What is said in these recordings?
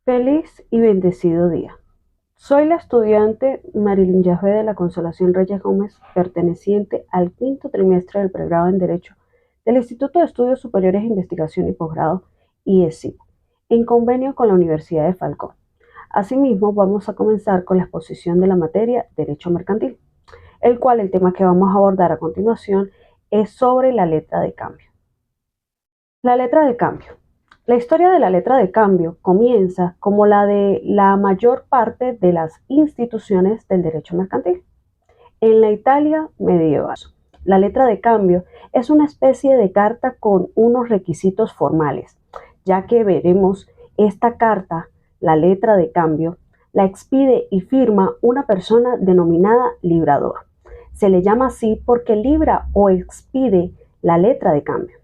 Feliz y bendecido día. Soy la estudiante Marilyn Yahvé de la Consolación Reyes Gómez, perteneciente al quinto trimestre del pregrado en Derecho del Instituto de Estudios Superiores de Investigación y Posgrado, IESIP, en convenio con la Universidad de Falcón. Asimismo, vamos a comenzar con la exposición de la materia Derecho Mercantil, el tema que vamos a abordar a continuación es sobre la letra de cambio. La letra de cambio. La historia de la letra de cambio comienza como la de la mayor parte de las instituciones del derecho mercantil. En la Italia medieval, la letra de cambio es una especie de carta con unos requisitos formales, ya que veremos esta carta, la letra de cambio, la expide y firma una persona denominada librador. Se le llama así porque libra o expide la letra de cambio.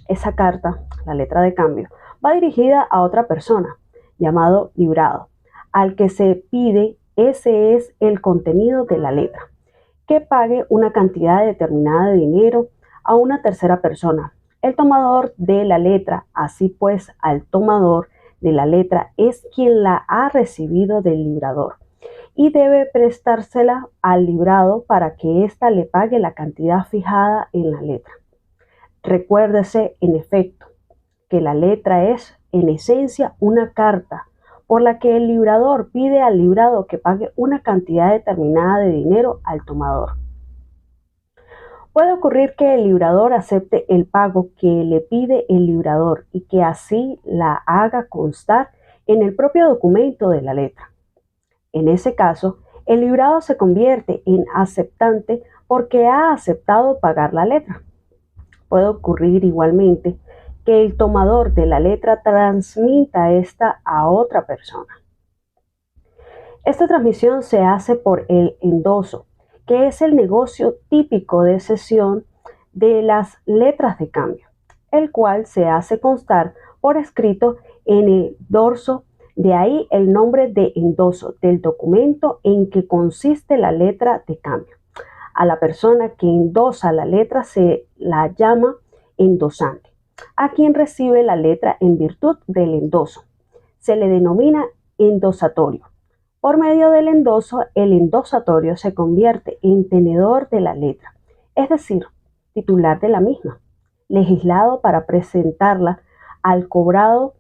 Esa carta, la letra de cambio, va dirigida a otra persona, llamado librado, al que se pide, ese es el contenido de la letra, que pague una cantidad determinada de dinero a una tercera persona, el tomador de la letra. Así pues, al tomador de la letra es quien la ha recibido del librador y debe prestársela al librado para que ésta le pague la cantidad fijada en la letra. Recuérdese, en efecto, que la letra es, en esencia, una carta por la que el librador pide al librado que pague una cantidad determinada de dinero al tomador. Puede ocurrir que el librador acepte el pago que le pide el librador y que así la haga constar en el propio documento de la letra. En ese caso, el librado se convierte en aceptante porque ha aceptado pagar la letra. Puede ocurrir igualmente que el tomador de la letra transmita esta a otra persona. Esta transmisión se hace por el endoso, que es el negocio típico de cesión de las letras de cambio, el cual se hace constar por escrito en el dorso. De ahí el nombre de endoso del documento en que consiste la letra de cambio. A la persona que endosa la letra se la llama endosante. A quien recibe la letra en virtud del endoso se le denomina endosatorio. Por medio del endoso, el endosatorio se convierte en tenedor de la letra, es decir, titular de la misma, legislado para presentarla al cobrado,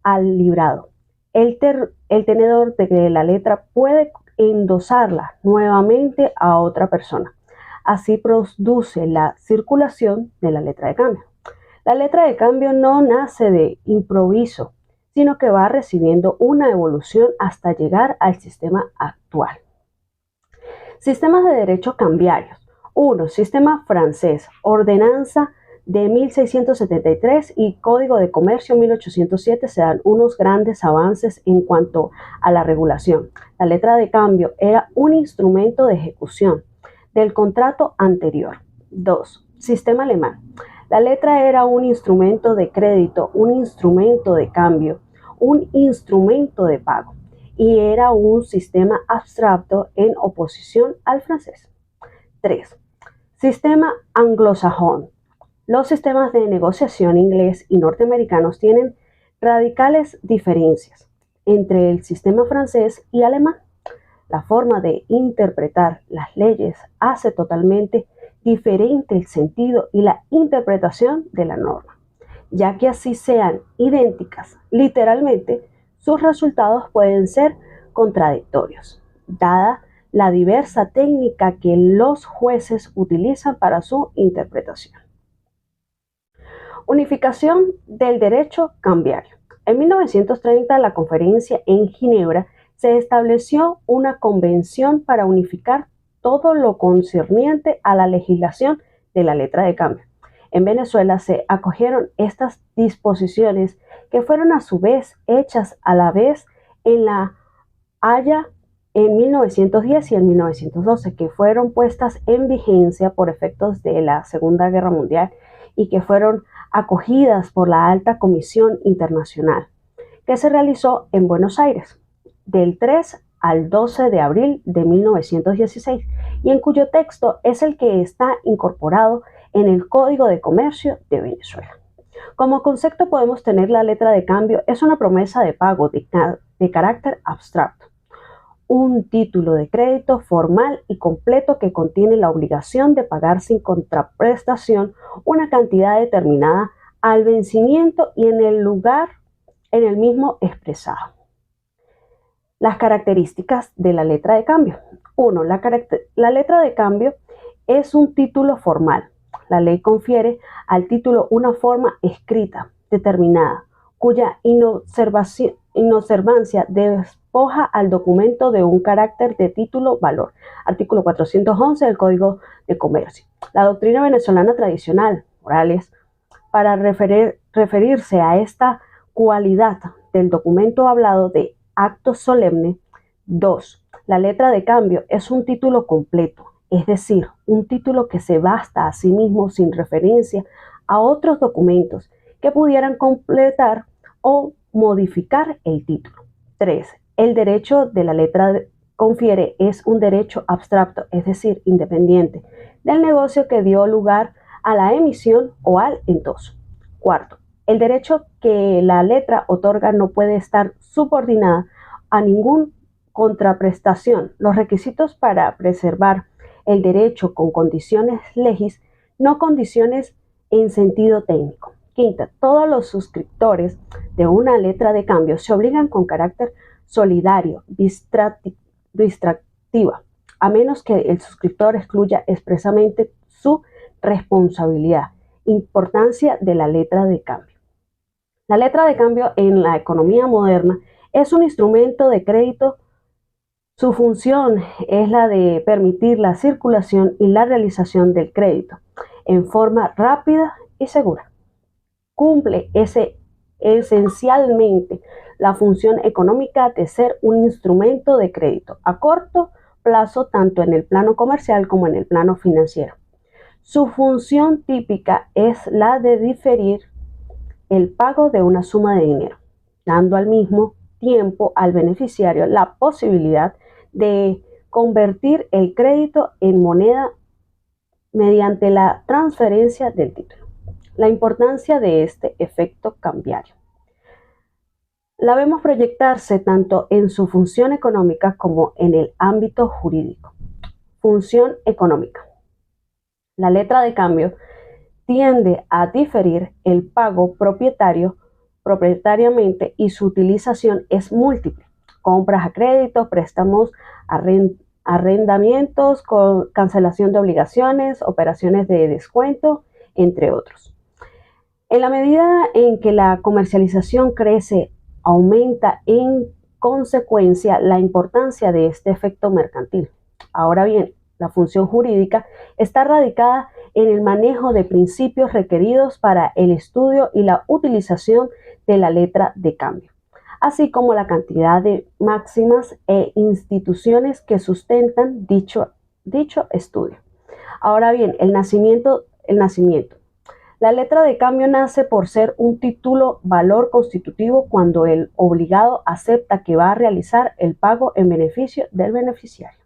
al librado. El tenedor de la letra puede endosarla nuevamente a otra persona. Así produce la circulación de la letra de cambio. La letra de cambio no nace de improviso, sino que va recibiendo una evolución hasta llegar al sistema actual. Sistemas de derecho cambiarios. 1. Sistema francés, ordenanza de 1673 y Código de Comercio 1807 se dan unos grandes avances en cuanto a la regulación. La letra de cambio era un instrumento de ejecución del contrato anterior. 2. Sistema alemán. La letra era un instrumento de crédito, un instrumento de cambio, un instrumento de pago y era un sistema abstracto en oposición al francés. 3. Sistema anglosajón. Los sistemas de negociación inglés y norteamericanos tienen radicales diferencias entre el sistema francés y alemán. La forma de interpretar las leyes hace totalmente diferente el sentido y la interpretación de la norma, ya que así sean idénticas literalmente, sus resultados pueden ser contradictorios, dada la diversa técnica que los jueces utilizan para su interpretación. Unificación del derecho cambiario. En 1930, la conferencia en Ginebra se estableció una convención para unificar todo lo concerniente a la legislación de la letra de cambio. En Venezuela se acogieron estas disposiciones que fueron a su vez hechas a la vez en La Haya en 1910 y en 1912, que fueron puestas en vigencia por efectos de la Segunda Guerra Mundial y que fueron acogidas por la Alta Comisión Internacional, que se realizó en Buenos Aires del 3 al 12 de abril de 1916 y en cuyo texto es el que está incorporado en el Código de Comercio de Venezuela. Como concepto podemos tener la letra de cambio es una promesa de pago de carácter abstracto. Un título de crédito formal y completo que contiene la obligación de pagar sin contraprestación una cantidad determinada al vencimiento y en el lugar en el mismo expresado. Las características de la letra de cambio. 1. La letra de cambio es un título formal. La ley confiere al título una forma escrita determinada, cuya inobservancia despoja al documento de un carácter de título-valor. Artículo 411 del Código de Comercio. La doctrina venezolana tradicional, Morales, para referirse a esta cualidad del documento hablado de acto solemne. 2. La letra de cambio es un título completo, es decir, un título que se basta a sí mismo sin referencia a otros documentos que pudieran completar o modificar el título. 3. El derecho de la letra confiere es un derecho abstracto, es decir, independiente del negocio que dio lugar a la emisión o al endoso. 4. El derecho que la letra otorga no puede estar subordinada a ninguna contraprestación. Los requisitos para preservar el derecho con condiciones legis, no condiciones en sentido técnico. 5. Todos los suscriptores de una letra de cambio se obligan con carácter solidario, distractiva, a menos que el suscriptor excluya expresamente su responsabilidad. Importancia de la letra de cambio. La letra de cambio en la economía moderna es un instrumento de crédito. Su función es la de permitir la circulación y la realización del crédito en forma rápida y segura. Cumple esencialmente la función económica de ser un instrumento de crédito a corto plazo, tanto en el plano comercial como en el plano financiero. Su función típica es la de diferir el pago de una suma de dinero, dando al mismo tiempo al beneficiario la posibilidad de convertir el crédito en moneda mediante la transferencia del título. La importancia de este efecto cambiario la vemos proyectarse tanto en su función económica como en el ámbito jurídico. Función económica. La letra de cambio tiende a diferir el pago propietariamente y su utilización es múltiple. Compras a crédito, préstamos, arrendamientos, cancelación de obligaciones, operaciones de descuento, entre otros. En la medida en que la comercialización crece, aumenta en consecuencia la importancia de este efecto mercantil. Ahora bien, la función jurídica está radicada en el manejo de principios requeridos para el estudio y la utilización de la letra de cambio, así como la cantidad de máximas e instituciones que sustentan dicho estudio. Ahora bien, el nacimiento. La letra de cambio nace por ser un título valor constitutivo cuando el obligado acepta que va a realizar el pago en beneficio del beneficiario.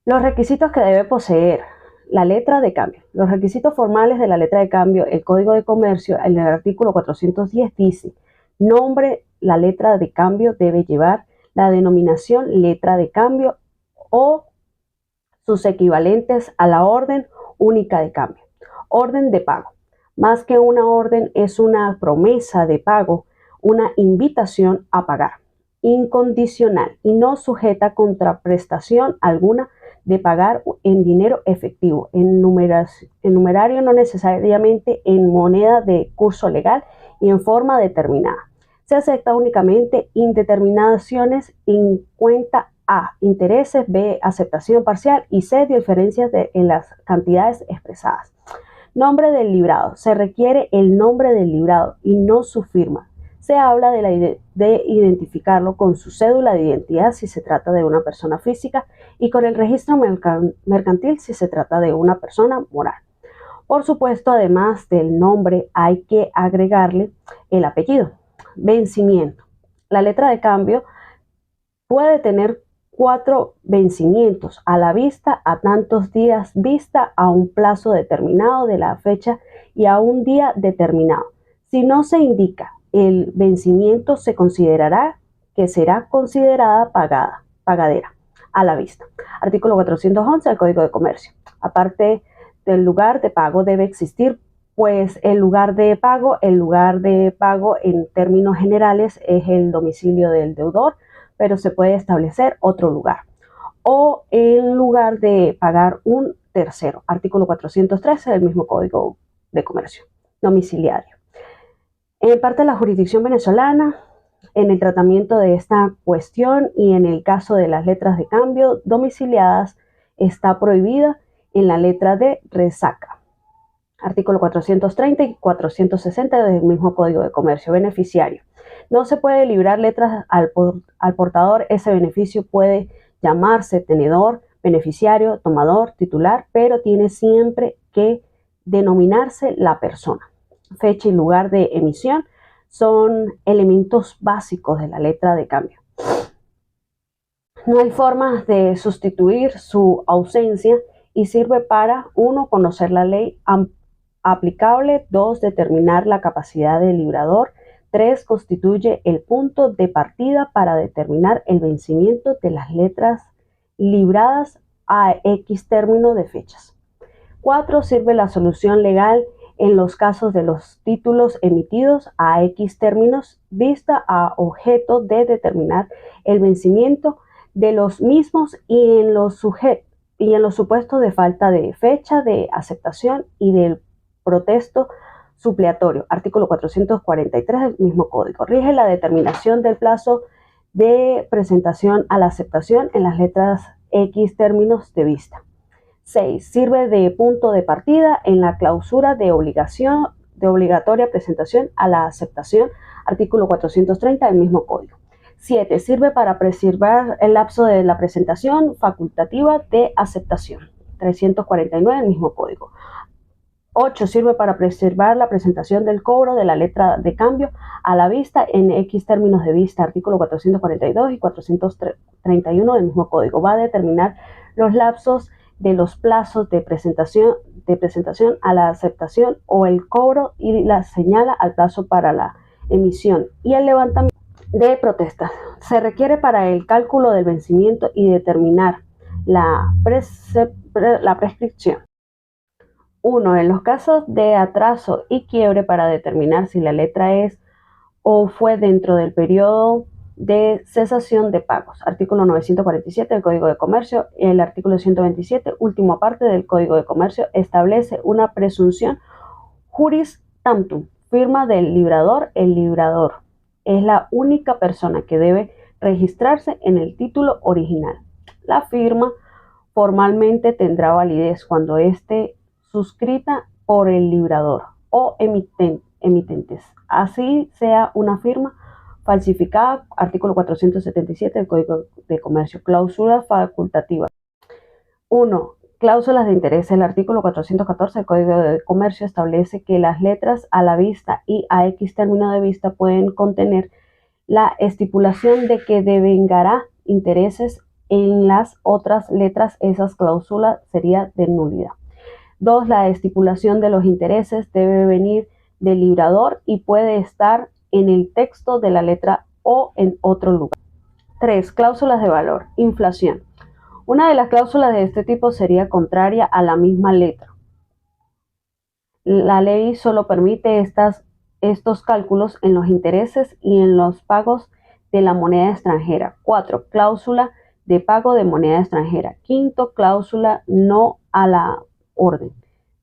Los requisitos que debe poseer la letra de cambio. Los requisitos formales de la letra de cambio, el Código de Comercio, en el artículo 410 dice: nombre, la letra de cambio debe llevar la denominación letra de cambio o sus equivalentes a la orden única de cambio. Orden de pago. Más que una orden, es una promesa de pago, una invitación a pagar, incondicional y no sujeta a contraprestación alguna de pagar en dinero efectivo, en numerario, no necesariamente en moneda de curso legal y en forma determinada. Se acepta únicamente indeterminaciones en cuenta A, intereses, B, aceptación parcial y C, diferencias en las cantidades expresadas. Nombre del librado. Se requiere el nombre del librado y no su firma. Se habla de identificarlo con su cédula de identidad si se trata de una persona física y con el registro mercantil si se trata de una persona moral. Por supuesto, además del nombre, hay que agregarle el apellido. Vencimiento. La letra de cambio puede tener 4 vencimientos: a la vista, a tantos días vista, a un plazo determinado de la fecha y a un día determinado. Si no se indica el vencimiento se considerará que será considerada pagadera a la vista. Artículo 411 del Código de Comercio. Aparte del lugar de pago debe existir pues el lugar de pago en términos generales es el domicilio del deudor, pero se puede establecer otro lugar. O en lugar de pagar un tercero. Artículo 413 del mismo Código de Comercio. Domiciliario. En parte de la jurisdicción venezolana, en el tratamiento de esta cuestión y en el caso de las letras de cambio domiciliadas, está prohibida en la letra de resaca. Artículo 430 y 460 del mismo Código de Comercio. Beneficiario. No se puede librar letras al portador. Ese beneficio puede llamarse tenedor, beneficiario, tomador, titular, pero tiene siempre que denominarse la persona. Fecha y lugar de emisión son elementos básicos de la letra de cambio. No hay formas de sustituir su ausencia y sirve para 1. Conocer la ley aplicable, 2. Determinar la capacidad del librador, 3. Constituye el punto de partida para determinar el vencimiento de las letras libradas a X término de fechas. 4. Sirve la solución legal en los casos de los títulos emitidos a X términos vista a objeto de determinar el vencimiento de los mismos y en los supuestos de falta de fecha de aceptación y del protesto supleatorio. Artículo 443 del mismo Código. Rige la determinación del plazo de presentación a la aceptación en las letras X términos de vista. 6. Sirve de punto de partida en la clausura de obligatoria presentación a la aceptación. Artículo 430 del mismo Código. 7. Sirve para preservar el lapso de la presentación facultativa de aceptación. 349 del mismo Código. 8. Sirve para preservar la presentación del cobro de la letra de cambio a la vista en X términos de vista. Artículo 442 y 431 del mismo Código. Va a determinar los lapsos de los plazos de presentación a la aceptación o el cobro y la señala al plazo para la emisión y el levantamiento de protestas. Se requiere para el cálculo del vencimiento y determinar la prescripción. 1. En los casos de atraso y quiebre para determinar si la letra es o fue dentro del periodo de cesación de pagos. Artículo 947 del Código de Comercio. El artículo 127, última parte del Código de Comercio, establece una presunción juris tantum. Firma del librador. El librador es la única persona que debe registrarse en el título original. La firma formalmente tendrá validez cuando esté suscrita por el librador o emitentes. Así sea una firma falsificada. Artículo 477 del Código de Comercio. Cláusulas facultativas. 1. Cláusulas de interés. El artículo 414 del Código de Comercio establece que las letras a la vista y a X término de vista pueden contener la estipulación de que devengará intereses en las otras letras. Esas cláusulas sería de nulidad. 2. La estipulación de los intereses debe venir del librador y puede estar en el texto de la letra o en otro lugar. 3. Cláusulas de valor. Inflación. Una de las cláusulas de este tipo sería contraria a la misma letra. La ley solo permite estos cálculos en los intereses y en los pagos de la moneda extranjera. 4. Cláusula de pago de moneda extranjera. 5. Cláusula no a la orden.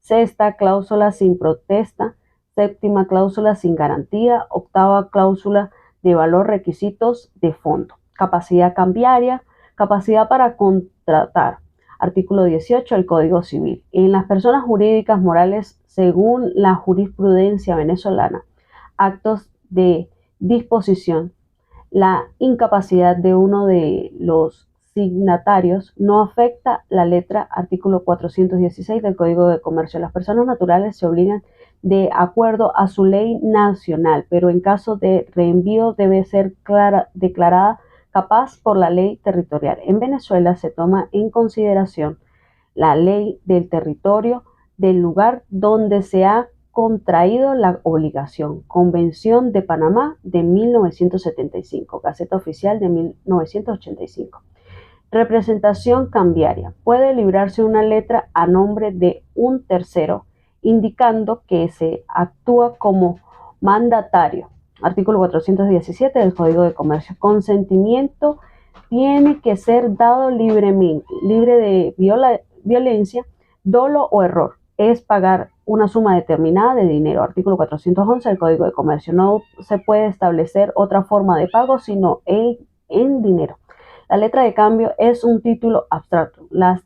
6. Cláusula sin protesta. 7. Cláusula sin garantía. 8. Cláusula de valor, requisitos de fondo. Capacidad cambiaria. Capacidad para contratar. Artículo 18 del Código Civil. En las personas jurídicas morales, según la jurisprudencia venezolana, actos de disposición, la incapacidad de uno de los signatarios no afecta la letra. Artículo 416 del Código de Comercio. Las personas naturales se obligan de acuerdo a su ley nacional, pero en caso de reenvío debe ser declarada capaz por la ley territorial. En Venezuela se toma en consideración la ley del territorio del lugar donde se ha contraído la obligación. Convención de Panamá de 1975, Gaceta Oficial de 1985. Representación cambiaria. Puede librarse una letra a nombre de un tercero, indicando que se actúa como mandatario. Artículo 417 del Código de Comercio. Consentimiento tiene que ser dado libremente, libre de violencia, dolo o error. Es pagar una suma determinada de dinero. Artículo 411 del Código de Comercio. No se puede establecer otra forma de pago sino en dinero. La letra de cambio es un título abstracto. Las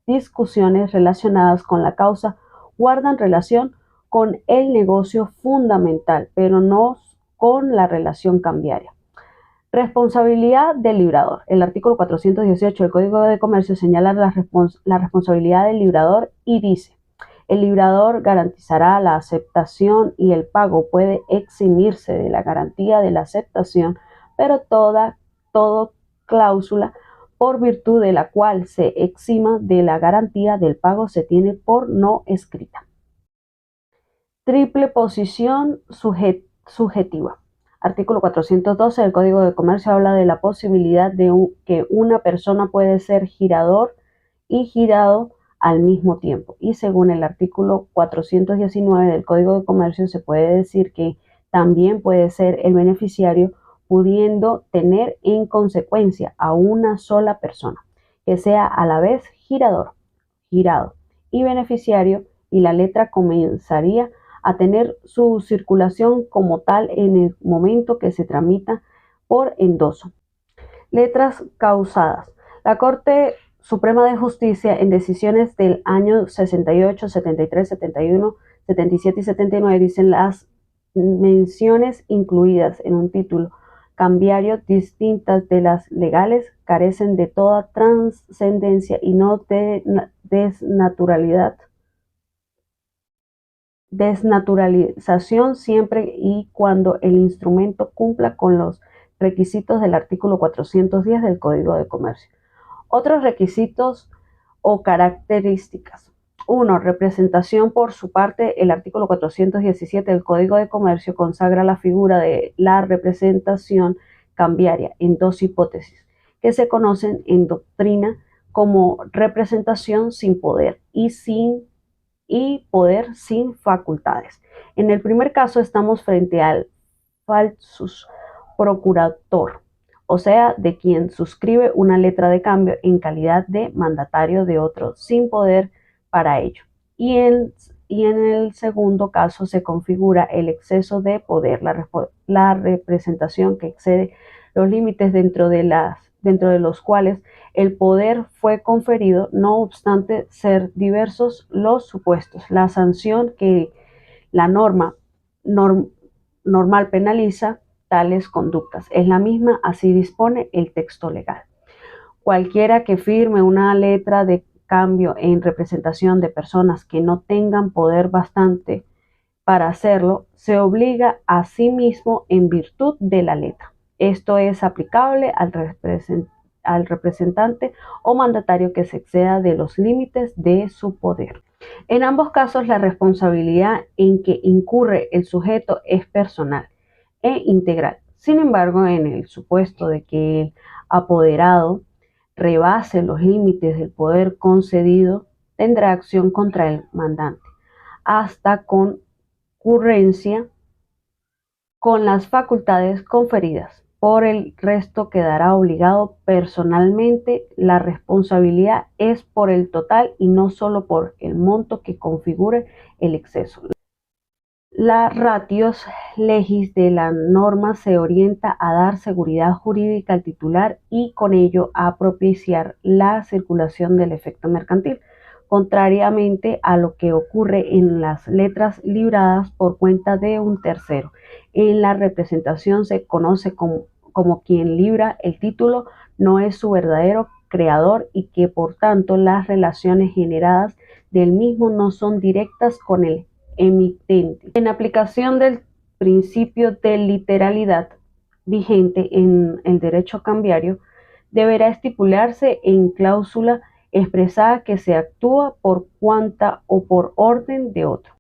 discusiones relacionadas con la causa guardan relación con el negocio fundamental, pero no con la relación cambiaria. Responsabilidad del librador. El artículo 418 del Código de Comercio señala la responsabilidad del librador y dice: el librador garantizará la aceptación y el pago puede eximirse de la garantía de la aceptación, pero todo cláusula por virtud de la cual se exima de la garantía del pago se tiene por no escrita. Triple posición subjetiva. Artículo 412 del Código de Comercio habla de la posibilidad de que una persona puede ser girador y girado al mismo tiempo. Y según el artículo 419 del Código de Comercio se puede decir que también puede ser el beneficiario, pudiendo tener en consecuencia a una sola persona, que sea a la vez girador, girado y beneficiario, y la letra comenzaría a tener su circulación como tal en el momento que se tramita por endoso. Letras causadas. La Corte Suprema de Justicia, en decisiones del año 68, 73, 71, 77 y 79, dicen: las menciones incluidas en un título cambiario distintas de las legales carecen de toda trascendencia y no de desnaturalización siempre y cuando el instrumento cumpla con los requisitos del artículo 410 del Código de Comercio. Otros requisitos o características. 1. Representación. Por su parte, el artículo 417 del Código de Comercio consagra la figura de la representación cambiaria en dos hipótesis que se conocen en doctrina como representación sin poder y poder sin facultades. En el primer caso estamos frente al falsus procurator, o sea, de quien suscribe una letra de cambio en calidad de mandatario de otro sin poder para ello. Y en el segundo caso se configura el exceso de poder, la representación que excede los límites dentro de los cuales el poder fue conferido, no obstante ser diversos los supuestos. La sanción que la normal penaliza tales conductas es la misma, así dispone el texto legal. Cualquiera que firme una letra de cambio en representación de personas que no tengan poder bastante para hacerlo, se obliga a sí mismo en virtud de la letra. Esto es aplicable al representante o mandatario que se exceda de los límites de su poder. En ambos casos, la responsabilidad en que incurre el sujeto es personal e integral. Sin embargo, en el supuesto de que el apoderado rebase los límites del poder concedido, tendrá acción contra el mandante, hasta concurrencia con las facultades conferidas. Por el resto quedará obligado personalmente. La responsabilidad es por el total y no solo por el monto que configure el exceso. La ratio legis de la norma se orienta a dar seguridad jurídica al titular y con ello a propiciar la circulación del efecto mercantil, contrariamente a lo que ocurre en las letras libradas por cuenta de un tercero. En la representación se conoce como quien libra el título no es su verdadero creador y que por tanto las relaciones generadas del mismo no son directas con el emitente. En aplicación del principio de literalidad vigente en el derecho cambiario, deberá estipularse en cláusula expresada que se actúa por cuanta o por orden de otro.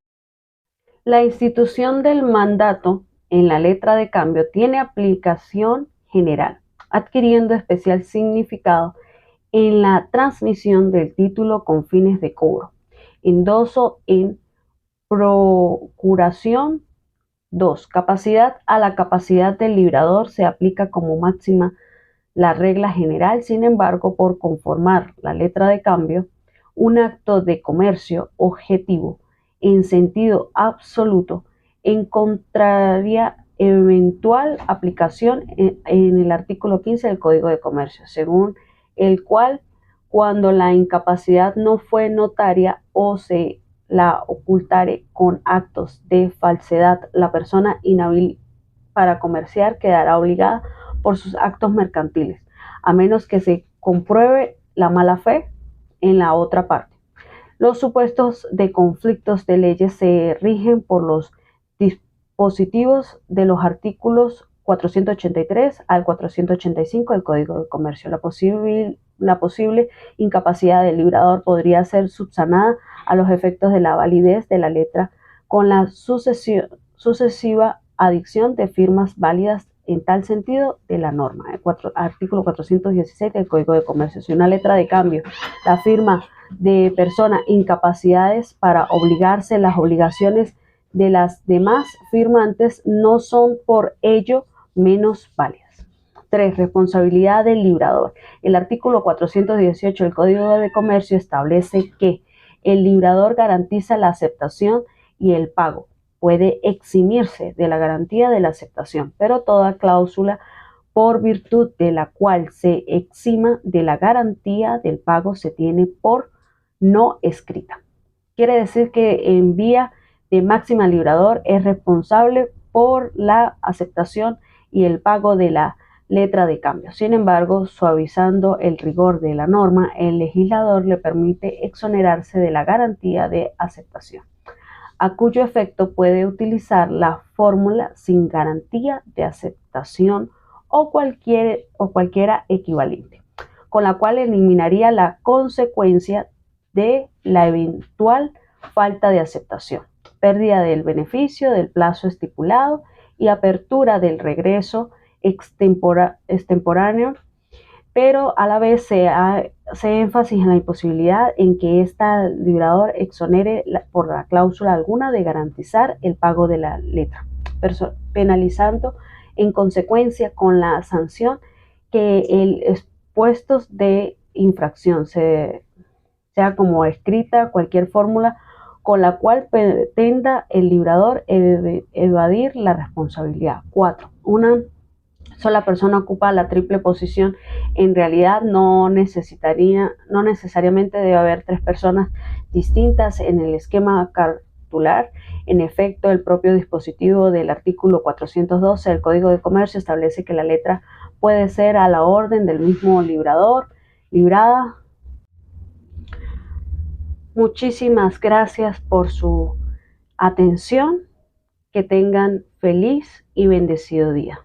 La institución del mandato en la letra de cambio tiene aplicación general, adquiriendo especial significado en la transmisión del título con fines de cobro. Endoso en procuración. 2. Capacidad. A la capacidad del librador se aplica como máxima la regla general, sin embargo, por conformar la letra de cambio, un acto de comercio objetivo en sentido absoluto encontraría eventual aplicación en el artículo 15 del Código de Comercio, según el cual, cuando la incapacidad no fue notaria o se la ocultare con actos de falsedad, la persona inhábil para comerciar quedará obligada por sus actos mercantiles, a menos que se compruebe la mala fe en la otra parte. Los supuestos de conflictos de leyes se rigen por los dispositivos de los artículos 483 al 485 del Código de Comercio. La posible incapacidad del librador podría ser subsanada a los efectos de la validez de la letra con la sucesiva adición de firmas válidas en tal sentido de la norma. Artículo 416 del Código de Comercio. Si una letra de cambio la firma de personas incapacidades para obligarse, las obligaciones de las demás firmantes no son por ello menos válidas. 3. Responsabilidad del librador. El artículo 418 del Código de Comercio establece que el librador garantiza la aceptación y el pago. Puede eximirse de la garantía de la aceptación, pero toda cláusula por virtud de la cual se exima de la garantía del pago se tiene por no escrita. Quiere decir que en vía de máxima el librador es responsable por la aceptación y el pago de la letra de cambio. Sin embargo, suavizando el rigor de la norma, el legislador le permite exonerarse de la garantía de aceptación, a cuyo efecto puede utilizar la fórmula sin garantía de aceptación o cualquiera equivalente, con la cual eliminaría la consecuencia de la eventual falta de aceptación, pérdida del beneficio del plazo estipulado y apertura del regreso extemporáneo, pero a la vez se hace énfasis en la imposibilidad en que este librador exonere por la cláusula alguna de garantizar el pago de la letra, penalizando en consecuencia con la sanción que el expuestos de infracción sea como escrita cualquier fórmula con la cual pretenda el librador evadir la responsabilidad. 4. Una sola persona ocupa la triple posición. En realidad no necesariamente debe haber tres personas distintas en el esquema cartular. En efecto, el propio dispositivo del artículo 412 del Código de Comercio establece que la letra puede ser a la orden del mismo librador, librada. Muchísimas gracias por su atención. Que tengan feliz y bendecido día.